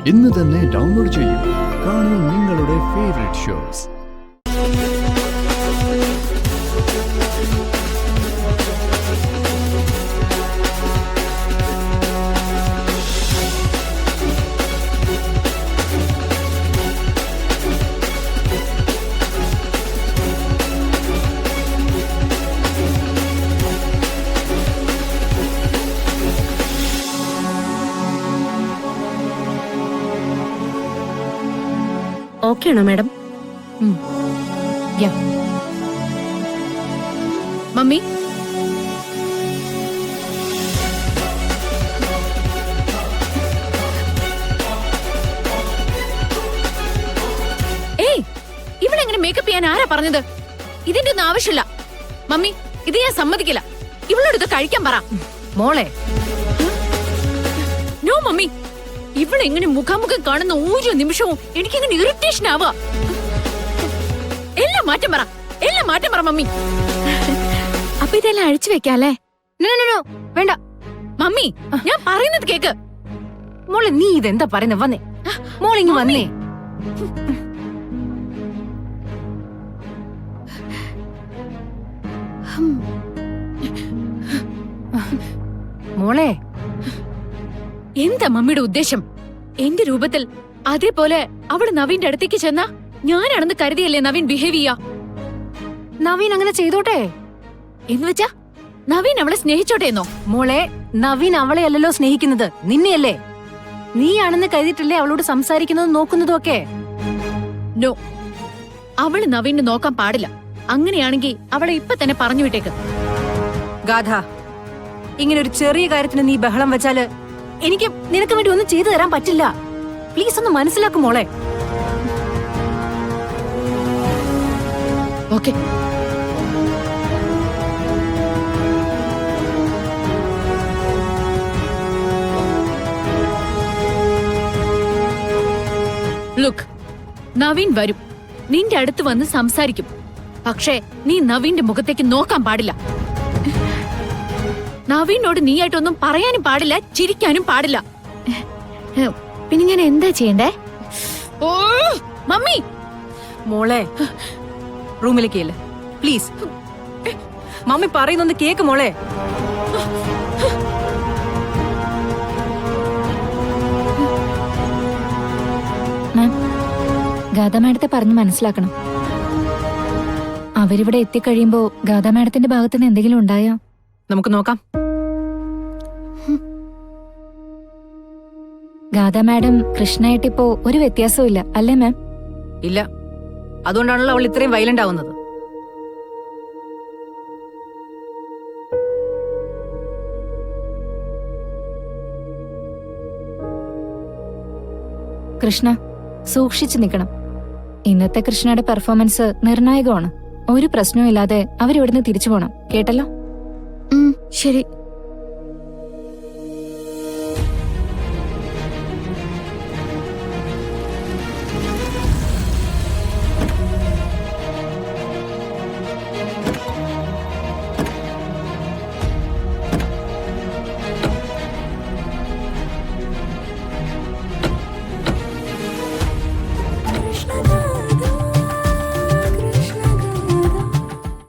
ഇന്ന് തന്നെ ഡൗൺലോഡ് ചെയ്യൂ. കാണൂ നിങ്ങളുടെ ഫേവറേറ്റ് ഷോസ്. ഓക്കെ ആണോ മാഡം? മമ്മി, ഏയ്, ഇവളെങ്ങനെ മേക്കപ്പ് ചെയ്യാൻ ആരാ പറഞ്ഞത്? ഇതിന്റെ ഒന്നും ആവശ്യമില്ല. മമ്മി, ഇത് ഞാൻ സമ്മതിക്കില്ല. ഇവളോട് ഇത് കഴിക്കാൻ പറ. മോളെ, നോ മമ്മി, ഇവളെങ്ങനെ മുഖാമുഖം കാണുന്ന ഓരോ നിമിഷവും എനിക്കിങ്ങനെ ഇറിറ്റേഷൻ ആവുക. എല്ലാം മാറ്റം പറ മമ്മി. അപ്പൊ ഇതെല്ലാം അഴിച്ചു വെക്കാല്ലേ? വേണ്ട മമ്മി, ഞാൻ പറയുന്നത് കേക്ക്. മോളെ, നീ ഇതെന്താ പറയുന്നത്? വന്നേ മോളിങ്ങ് വന്നേ. മോളെ, എന്താ മമ്മിയുടെ ഉദ്ദേശം? എന്റെ രൂപത്തിൽ അതേപോലെ അവള് നവീന്റെ അടുത്തേക്ക് ചെന്നാ ഞാനാണെന്ന് കരുതിയല്ലേ നവീൻ ബിഹേവ് ചെയ്യാ? നവീൻ അങ്ങനെ ചെയ്തോട്ടെ എന്ന് വെച്ചാ നവീൻ അവളെ സ്നേഹിച്ചോട്ടെ എന്നോ? മോളെ, നവീൻ അവളെ അല്ലല്ലോ സ്നേഹിക്കുന്നത്, നിന്നെയല്ലേ. നീയാണെന്ന് കരുതിയിട്ടല്ലേ അവളോട് സംസാരിക്കുന്നതും നോക്കുന്നതും ഒക്കെ. നോ, അവള് നവീനെ നോക്കാൻ പാടില്ല. അങ്ങനെയാണെങ്കിൽ അവളെ ഇപ്പൊ തന്നെ പറഞ്ഞു വിട്ടേക്ക്. ഗാഥ, ഇങ്ങനെ ഒരു ചെറിയ കാര്യത്തിന് നീ ബഹളം വെച്ചാല് എനിക്ക് നിനക്ക് വേണ്ടി ഒന്നും ചെയ്തു തരാൻ പറ്റില്ല. പ്ലീസ് ഒന്ന് മനസ്സിലാക്കും മോളെ. ഓക്കെ, ലുക്ക്, നവീൻ വരും, നിന്റെ അടുത്ത് വന്ന് സംസാരിക്കും. പക്ഷേ നീ നവീന്റെ മുഖത്തേക്ക് നോക്കാൻ പാടില്ല. നവീനോട് നീയായിട്ടൊന്നും പറയാനും പാടില്ല, ചിരിക്കാനും പാടില്ല. പിന്നെ ഞാൻ എന്താ ചെയ്യണ്ടേ? ഓ മമ്മി, മോളെ, റൂമിലേക്ക് ഇല്ല പ്ലീസ്. മമ്മി പറയുന്നൊന്ന് കേക്ക് മോളെ. ഗാഥ മാഡത്തെ പറഞ്ഞു മനസ്സിലാക്കണം. അവരിവിടെ എത്തിക്കഴിയുമ്പോ ഗാഥ മാഡത്തിന്റെ ഭാഗത്തുനിന്ന് എന്തെങ്കിലും ഉണ്ടായോ? നമുക്ക് നോക്കാം. ഗാഥ മാഡം കൃഷ്ണയായിട്ടിപ്പോ ഒരു വ്യത്യാസവും ഇല്ല അല്ലേ മാം? ഇല്ല, അതുകൊണ്ടാണല്ലോ അവൾ ഇത്രയും വയലന്റ് ആവുന്നത്. കൃഷ്ണ, സൂക്ഷിച്ചു നിൽക്കണം. ഇന്നത്തെ കൃഷ്ണയുടെ പെർഫോമൻസ് നിർണായകമാണ്. ഒരു പ്രശ്നവും ഇല്ലാതെ അവരിവിടുന്ന് തിരിച്ചു പോണം, കേട്ടല്ലോ? ശരി.